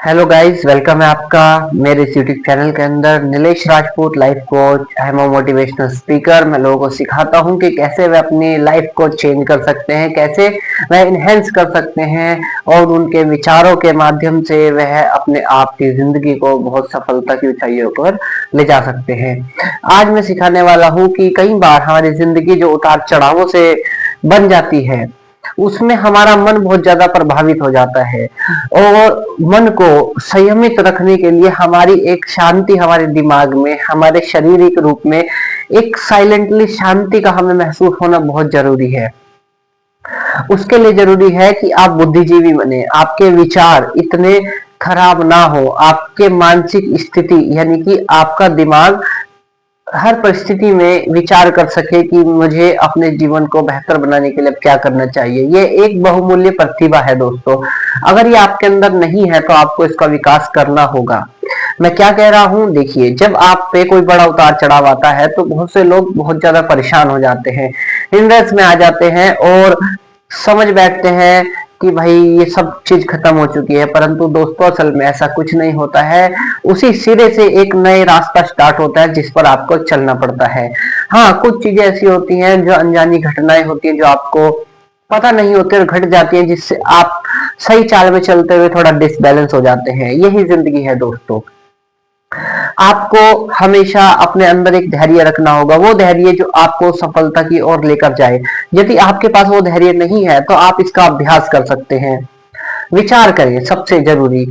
Hello guys, welcome है आपका मेरे इस यूट्यूब चैनल के अंदर। Nilesh Rajput, life coach, I am a motivational speaker. मैं लोगों को सिखाता हूं कि कैसे वे अपनी लाइफ को चेंज कर सकते हैं, कैसे वह इनहेंस कर सकते हैं और उनके विचारों के माध्यम से वह अपने आप की जिंदगी को बहुत सफलता की ऊंचाइयों पर ले जा सकते हैं। आज मैं सिखाने वाला हूं कि कई बार हमारी जिंदगी जो उतार चढ़ावों से बन जाती है, उसमें हमारा मन बहुत ज्यादा प्रभावित हो जाता है। और मन को संयमित रखने के लिए हमारी एक शांति, हमारे दिमाग में, हमारे शारीरिक रूप में एक साइलेंटली शांति का हमें महसूस होना बहुत जरूरी है। उसके लिए जरूरी है कि आप बुद्धिजीवी बने, आपके विचार इतने खराब ना हो, आपके मानसिक स्थिति यानी कि आपका दिमाग हर परिस्थिति में विचार कर सके कि मुझे अपने जीवन को बेहतर बनाने के लिए अब क्या करना चाहिए। ये एक बहुमूल्य प्रतिभा है दोस्तों। अगर ये आपके अंदर नहीं है तो आपको इसका विकास करना होगा। मैं क्या कह रहा हूं, देखिए, जब आप पे कोई बड़ा उतार चढ़ाव आता है तो बहुत से लोग बहुत ज्यादा परेशान हो जाते हैं, हिंड्रेंस में आ जाते हैं और समझ बैठते हैं कि भाई ये सब चीज खत्म हो चुकी है। परंतु दोस्तों, असल में ऐसा कुछ नहीं होता है। उसी सिरे से एक नए रास्ता स्टार्ट होता है जिस पर आपको चलना पड़ता है। हाँ, कुछ चीजें ऐसी होती हैं, जो अनजानी घटनाएं होती हैं, जो आपको पता नहीं होती और घट जाती हैं, जिससे आप सही चाल में चलते हुए थोड़ा डिसबैलेंस हो जाते हैं। यही जिंदगी है दोस्तों। आपको हमेशा अपने अंदर एक धैर्य रखना होगा, वो धैर्य जो आपको सफलता की ओर लेकर जाए। यदि आपके पास वो धैर्य नहीं है तो आप इसका अभ्यास कर सकते हैं। विचार करें, सबसे जरूरी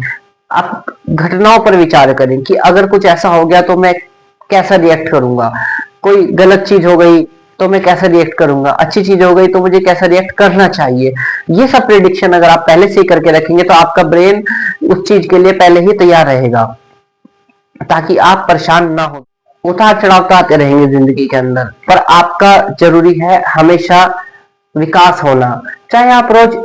आप घटनाओं पर विचार करें कि अगर कुछ ऐसा हो गया तो मैं कैसा रिएक्ट करूंगा। कोई गलत चीज हो गई तो मैं कैसा रिएक्ट करूंगा, अच्छी चीज हो गई तो मुझे कैसा रिएक्ट करना चाहिए। ये सब प्रिडिक्शन अगर आप पहले से ही करके रखेंगे तो आपका ब्रेन उस चीज के लिए पहले ही तैयार रहेगा, ताकि आप परेशान ना हो। उतार चढ़ाव तो आते रहेंगे जिंदगी के अंदर, पर आपका जरूरी है हमेशा विकास होना। चाहे आप रोज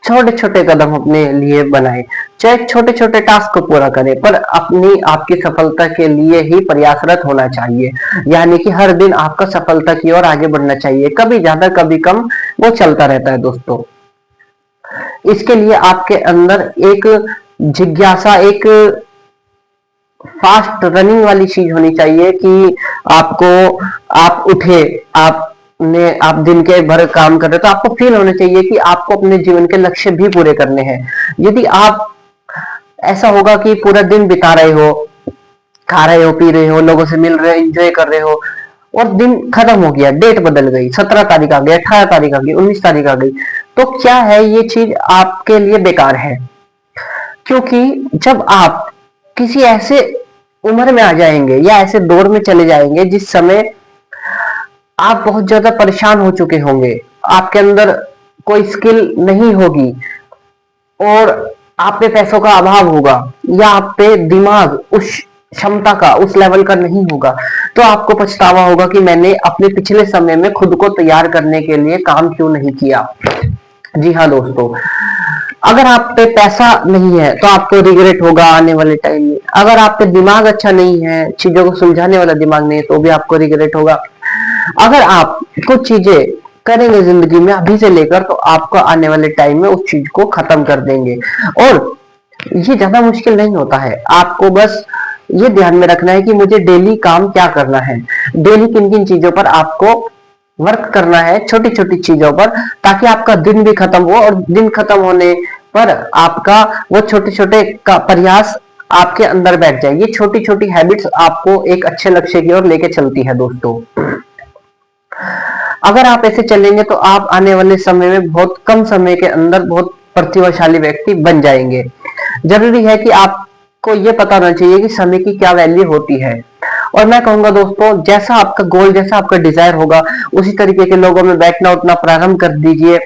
छोटे छोटे कदम अपने लिए बनाए, चाहे छोटे छोटे टास्क को पूरा करें, पर अपनी आपकी सफलता के लिए ही प्रयासरत होना चाहिए। यानी कि हर दिन आपका सफलता की ओर आगे बढ़ना चाहिए, कभी ज्यादा कभी कम, वो चलता रहता है दोस्तों। इसके लिए आपके अंदर एक जिज्ञासा, एक फास्ट रनिंग वाली चीज होनी चाहिए कि आपको, आप उठे, आप दिन के भर काम कर रहे हो तो आपको फील होना चाहिए कि आपको अपने जीवन के लक्ष्य भी पूरे करने हैं। यदि आप, ऐसा होगा कि पूरा दिन बिता रहे हो, खा रहे हो, पी रहे हो, लोगों से मिल रहे हो, एंजॉय कर रहे हो, और दिन खत्म हो गया, डेट बदल गई, 17 तारीख आ गई, 18 तारीख आ गई, 19 तारीख आ गई, तो क्या है, ये चीज आपके लिए बेकार है। क्योंकि जब आप किसी ऐसे उम्र में आ जाएंगे या ऐसे दौर में चले जाएंगे जिस समय आप बहुत ज्यादा परेशान हो चुके होंगे, आपके अंदर कोई स्किल नहीं होगी और आप पे पैसों का अभाव होगा, या आप पे दिमाग उस क्षमता का, उस लेवल का नहीं होगा, तो आपको पछतावा होगा कि मैंने अपने पिछले समय में खुद को तैयार करने के लिए काम क्यों नहीं किया। जी हाँ दोस्तों, अगर आप पे पैसा नहीं है तो आपको रिग्रेट होगा आने वाले टाइम में। अगर आप पे दिमाग अच्छा नहीं है, चीजों को सुलझाने वाला दिमाग नहीं है, तो भी आपको रिग्रेट होगा। अगर आप कुछ चीजें करेंगे जिंदगी में अभी से लेकर, तो आपको आने वाले टाइम में उस चीज को खत्म कर देंगे। और ये ज्यादा मुश्किल नहीं होता है, आपको बस ये ध्यान में रखना है कि मुझे डेली काम क्या करना है, डेली किन किन चीजों पर आपको वर्क करना है, छोटी छोटी चीजों पर, ताकि आपका दिन भी खत्म हो और दिन खत्म होने पर आपका वो छोटे छोटे का प्रयास आपके अंदर बैठ जाए। ये छोटी छोटी हैबिट्स आपको एक अच्छे लक्ष्य की ओर लेके चलती है दोस्तों। अगर आप ऐसे चलेंगे तो आप आने वाले समय में बहुत कम समय के अंदर बहुत प्रतिभाशाली व्यक्ति बन जाएंगे। जरूरी है कि आपको ये पता होना चाहिए कि समय की क्या वैल्यू होती है। और मैं कहूंगा दोस्तों, जैसा आपका गोल, जैसा आपका डिजायर होगा, उसी तरीके के लोगों में बैठना उठना प्रारंभ कर दीजिए,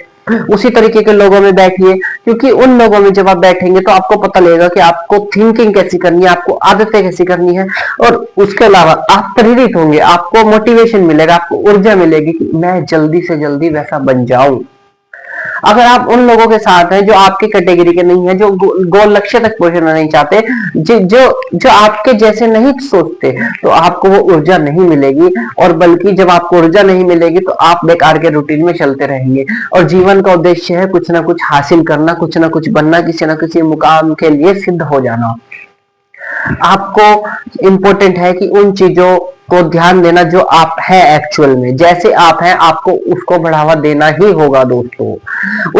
उसी तरीके के लोगों में बैठिए। क्योंकि उन लोगों में जब आप बैठेंगे तो आपको पता लगेगा कि आपको थिंकिंग कैसी करनी है, आपको आदतें कैसी करनी है, और उसके अलावा आप प्रेरित होंगे, आपको मोटिवेशन मिलेगा, आपको ऊर्जा मिलेगी कि मैं जल्दी से जल्दी वैसा बन जाऊं। अगर आप उन लोगों के साथ हैं जो आपके कैटेगरी के नहीं है, जो गोल लक्ष्य तक पहुंचना नहीं चाहते, जो जो आपके जैसे नहीं सोचते, तो आपको वो ऊर्जा नहीं मिलेगी। और बल्कि जब आपको ऊर्जा नहीं मिलेगी तो आप बेकार के रूटीन में चलते रहेंगे। और जीवन का उद्देश्य है कुछ ना कुछ हासिल करना, कुछ ना कुछ बनना, किसी ना किसी मुकाम के लिए सिद्ध हो जाना। आपको इम्पोर्टेंट है कि उन चीजों को ध्यान देना जो आप हैं एक्चुअल में, जैसे आप हैं आपको उसको बढ़ावा देना ही होगा दोस्तों।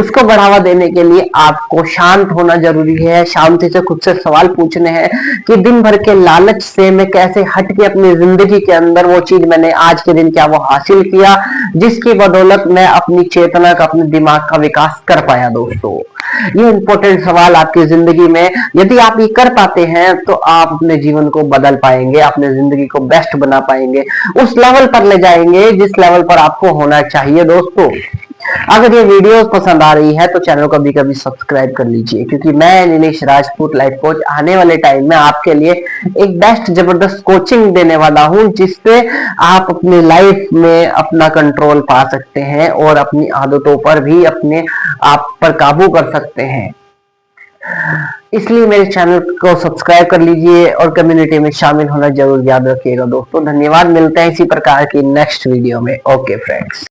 उसको बढ़ावा देने के लिए आपको शांत होना जरूरी है, शांति से खुद से सवाल पूछने हैं कि दिन भर के लालच से मैं कैसे हट के अपनी जिंदगी के अंदर वो चीज मैंने आज के दिन क्या वो हासिल किया, जिसकी बदौलत मैं अपनी चेतना का, अपने दिमाग का विकास कर पाया दोस्तों। ये इंपॉर्टेंट सवाल आपकी जिंदगी में यदि आप ये कर पाते हैं तो आप अपने जीवन को बदल पाएंगे, अपने जिंदगी को बेस्ट बना पाएंगे, उस लेवल पर ले जाएंगे जिस लेवल पर आपको होना चाहिए दोस्तों। अगर ये वीडियो पसंद आ रही है तो चैनल को कभी कभी सब्सक्राइब कर लीजिए, क्योंकि मैं नीलेश राजपूत लाइफ कोच आने वाले टाइम में आपके लिए एक बेस्ट जबरदस्त कोचिंग देने वाला हूं, जिससे आप अपनी लाइफ में अपना कंट्रोल पा सकते हैं और अपनी आदतों पर भी अपने आप पर काबू कर सकते हैं। इसलिए मेरे चैनल को सब्सक्राइब कर लीजिए और कम्युनिटी में शामिल होना जरूर याद रखिएगा दोस्तों। धन्यवाद, मिलते हैं इसी प्रकार की नेक्स्ट वीडियो में। Okay friends.